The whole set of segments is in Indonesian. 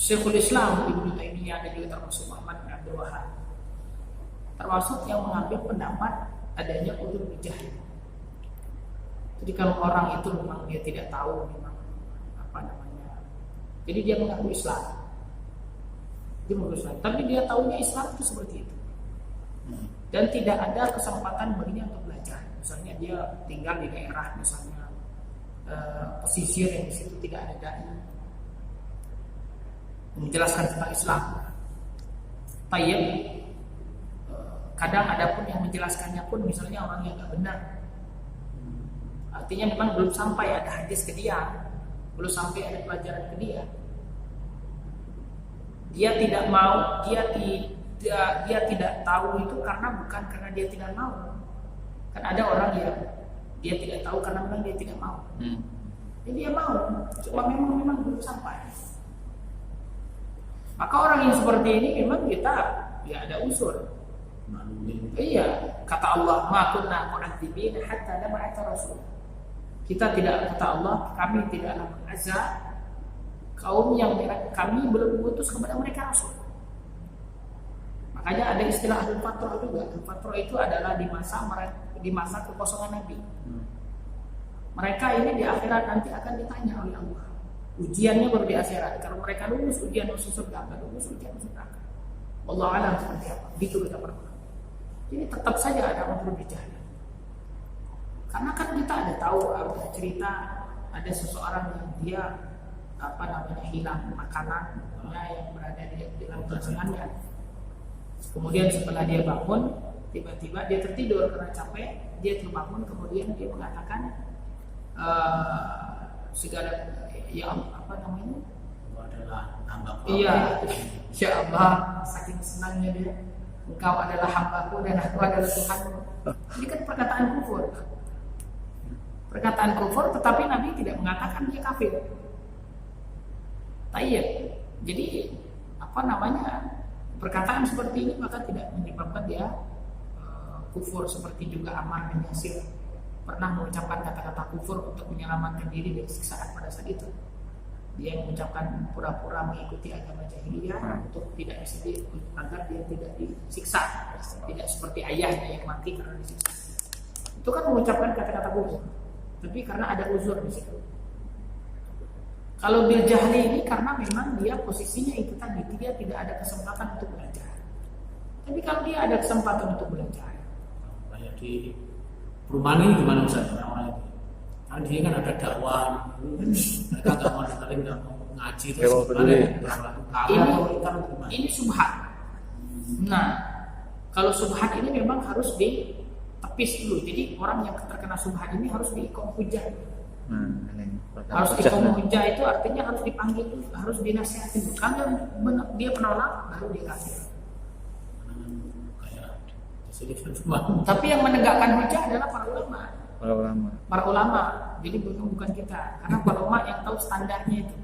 Syekhul Islam Ibnu Taimiyah dan juga termasuk Muhammad bin Abdul Wahhab termasuk yang mengambil pendapat adanya udzur bijahli. Jadi kalau orang itu memang dia tidak tahu memang apa namanya, jadi dia mengaku Islam, dia mengaku Islam, tapi dia tahunya Islam itu seperti itu, dan tidak ada kesempatan baginya untuk belajar. Misalnya dia tinggal di daerah misalnya pesisir yang di situ tidak ada dai menjelaskan tentang Islam. Tayyib, kadang ada pun yang menjelaskannya pun misalnya orang yang nggak benar. Artinya memang belum sampai ada hadis ke dia, belum sampai ada pelajaran ke dia. Dia tidak mau, dia tidak tahu itu bukan karena dia tidak mau. Kan ada orang yang dia tidak tahu karena memang dia tidak mau. Jadi dia mau, cuma memang belum sampai. Maka orang yang seperti ini memang kita ya ada unsur. Iya, kata Allah, "Ma kunna mu'adzibina hatta nab'atha rasul." Kita tidak, kata Allah, kami tidaklah mengazab kaum yang kami belum mengutus kepada mereka rasul. Makanya ada istilah Ahlul Fatrah juga. Ahlul Fatrah itu adalah di masa kekosongan Nabi. Mereka ini di akhirat nanti akan ditanya oleh Allah. Ujiannya baru di akhirat. Kalau mereka lulus ujian masuk surga, kalau lulus ujian masuk neraka. Wallahu a'lam seperti apa. Begitu kita perlu. Jadi tetap saja ada udzur bijahli. Karena kan kita ada tahu, ada cerita ada seseorang yang dia hilang makanan yang berada di dalam tangannya. Kemudian setelah dia bangun, tiba-tiba dia tertidur karena capek, dia terbangun, kemudian dia mengatakan segala yang adalah hamba-Mu. Iya, ya Allah, saking senangnya dia, Engkau adalah hamba-Ku dan aku adalah Tuhan-Mu. Ini kan perkataan kufur. Perkataan kufur, tetapi Nabi tidak mengatakan dia kafir. Tayyib. Jadi perkataan seperti ini maka tidak menyebabkan dia kufur, seperti juga Ammar bin Yasir pernah mengucapkan kata-kata kufur untuk menyelamatkan diri dari siksaan pada saat itu. Dia mengucapkan pura-pura mengikuti agama jahiliyah untuk tidak agar dia tidak disiksa, tidak seperti ayahnya yang mati karena disiksa. Itu kan mengucapkan kata-kata kufur, tapi karena ada uzur di situ. Kalau bil jahli ini karena memang dia posisinya itu tadi, dia tidak ada kesempatan untuk belajar. Tapi kalau dia ada kesempatan untuk belajar, kayak di perumahan ini gimana Ustaz orang-orang itu? Kan dia kan ada dakwah, mereka nggak mau dengerin, nggak mau ngaji, terus ini subhat. Nah, kalau subhat ini memang harus ditepis dulu. Jadi orang yang terkena subhat ini harus diikom hujah. Harus diikom hujah itu artinya harus dipanggil, harus dinasihatin. Kalau dia menolak, baru dia kafir. Tapi yang menegakkan hujah adalah para ulama. Jadi bukan kita, karena para ulama yang tahu standarnya itu.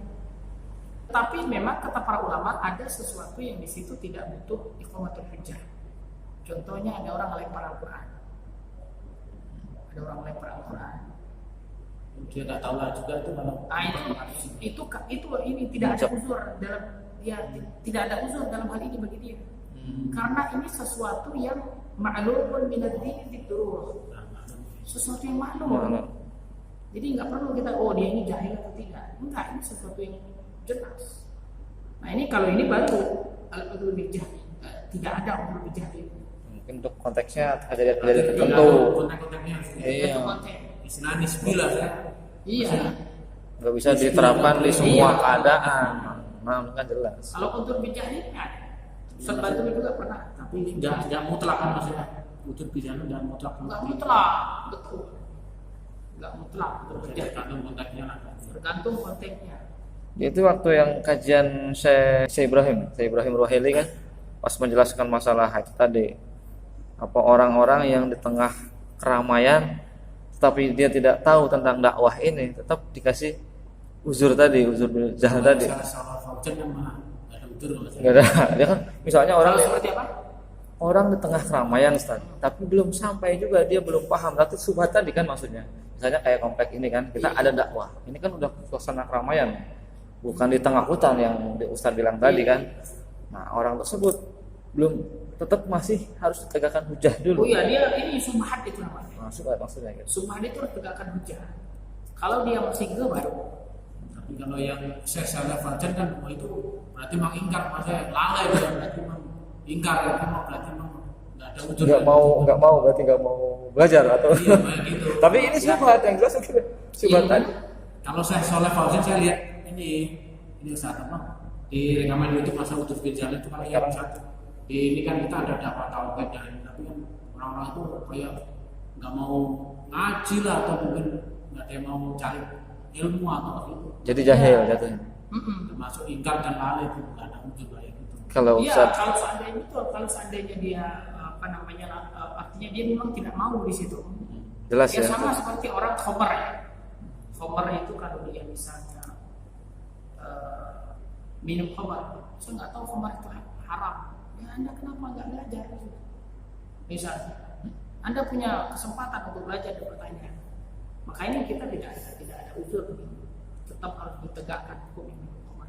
Tapi memang kata para ulama ada sesuatu yang di situ tidak butuh iqamatul hujjah. Contohnya ada orang lempar Al-Quran. Dia nggak tahu lah juga itu kalau. Ini tidak ada uzur dalam tidak ada uzur dalam hal ini bagi dia. Karena ini sesuatu yang ma'lumun minad-din bid-durur. Sesuatu yang maklum. Jadi nggak perlu kita dia ini jahil atau tidak. Enggak, ini sesuatu yang jelas. Nah ini kalau ini baru al-udzur bijahli. Tidak ada udzur bijahli. Mungkin untuk konteksnya kejadian tertentu. Iya. Istilah nisbilah ya. Iya. Nggak bisa diterapkan di semua keadaan. Nah, kan jelas. Kalau udzur bijahli kan Sebantu juga pernah. Tapi nggak mutlak kan maksudnya. Udzur bijahli dan mutlak. Nggak mutlak, betul. Nggak mutlak. Tergantung konteksnya lah. Tergantung konteksnya. Itu waktu yang kajian Syekh Ibrahim Ruhaili kan, pas menjelaskan masalah itu tadi, apa orang-orang yang di tengah keramaian tetapi dia tidak tahu tentang dakwah ini, tetap dikasih uzur tadi, uzur jahal tadi. Nggak ada. Dia kan misalnya orang di tengah keramaian Ustaz, tapi belum sampai juga, dia belum paham. Tapi subhat tadi kan maksudnya. Misalnya kayak komplek ini kan, kita ada dakwah. Ini kan udah suasana keramaian. bukan di tengah hutan yang Ustaz bilang tadi kan. Nah, orang tersebut belum, tetap masih harus ditegakkan hujah dulu. Oh iya, dia ini subhat itu namanya. Nah, subhat maksudnya gitu. Subhat itu harus tegakkan hujah. Kalau dia masih baru. Tapi kalau yang Syekh Saleh Fauzan kan itu berarti mengingkar, maksudnya lalai dia berarti mengingkar, itu berarti nggak ada wujud. Nggak mau berarti nggak mau belajar atau. Iya, gitu. Tapi ini subhat yang jelas gitu. Subhat Iya. tadi. Kalau Syekh Saleh Fauzan saya lihat ini Ustaz apa di rekaman YouTube masa Udus bin Jalil itu kan yang satu. Ini kan kita ada dakwah tauhid dan tapi kan orang-orang itu kayak nggak mau ngaji lah atau mungkin nggak ada yang mau cari ilmu atau itu. Jadi jahil jatuhnya. Termasuk ingkar dan lalai itu nggak ada wujud kayak gitu. Kalau Iya, Ustaz kalau seandainya dia artinya dia memang tidak mau di situ. jelas Ya ya. sama seperti orang khomer ya. Khomer itu kalau dia misalnya minum khomer, saya nggak tahu khomer itu haram. Ya Anda kenapa nggak belajar? Misalnya, Anda punya kesempatan untuk belajar dan bertanya. Makanya kita tidak ada usul, tetap harus ditegakkan hukum minum khomer.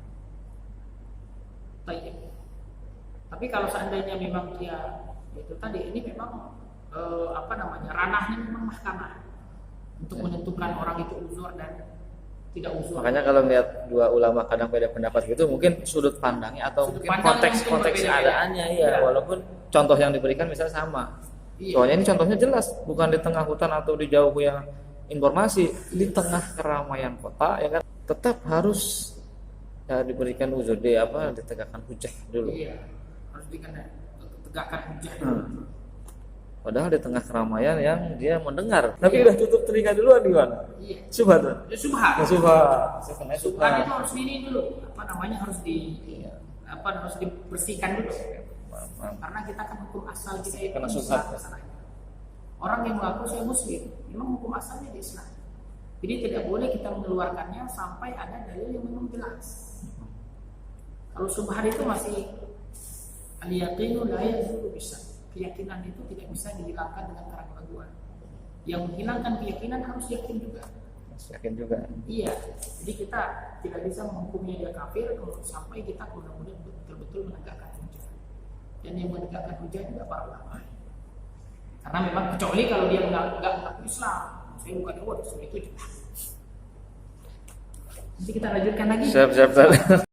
Tapi kalau seandainya memang dia itu tadi ini memang ranahnya memang mahkamah untuk menentukan orang itu uzur dan tidak uzur. Makanya kalau melihat dua ulama kadang beda pendapat gitu, mungkin sudut pandangnya atau Sudut mungkin pandang konteks mungkin berbeda-beda. keadaannya ya, Iya. walaupun contoh yang diberikan misalnya sama. Iya. Soalnya ini contohnya jelas, bukan di tengah hutan atau di jauh yang informasi, di tengah keramaian kota ya kan, tetap harus ya, diberikan uzur ditegakkan hujah dulu. Iya, harus ditegakkan hujah. Padahal di tengah keramaian yang dia mendengar, tapi udah tutup telinga duluan gimana? Iya. Subhat. Ya, subhat. Ya, subhat. Subhat itu harus ini dulu, harus dibersihkan dulu. Karena kita kan hukum asal kita itu Karena Islam subhat. masalahnya. Orang yang mengaku saya muslim, memang hukum asalnya di Islam. Jadi tidak boleh kita mengeluarkannya sampai ada dalil yang memang jelas. Kalau subhat itu masih al-yaqinu la yazulu bisa. Keyakinan itu tidak bisa dihilangkan dengan keraguan. Yang menghilangkan keyakinan harus yakin juga. Yakin juga. Iya, jadi kita tidak bisa menghukumnya dia kafir sampai kita benar-benar betul-betul menegakkan hujah. Dan yang menegakkan hujah juga para ulama. Karena memang kecuali kalau dia enggak mengaku Islam, saya bukan itu jelas. Nanti kita lanjutkan lagi. Siap.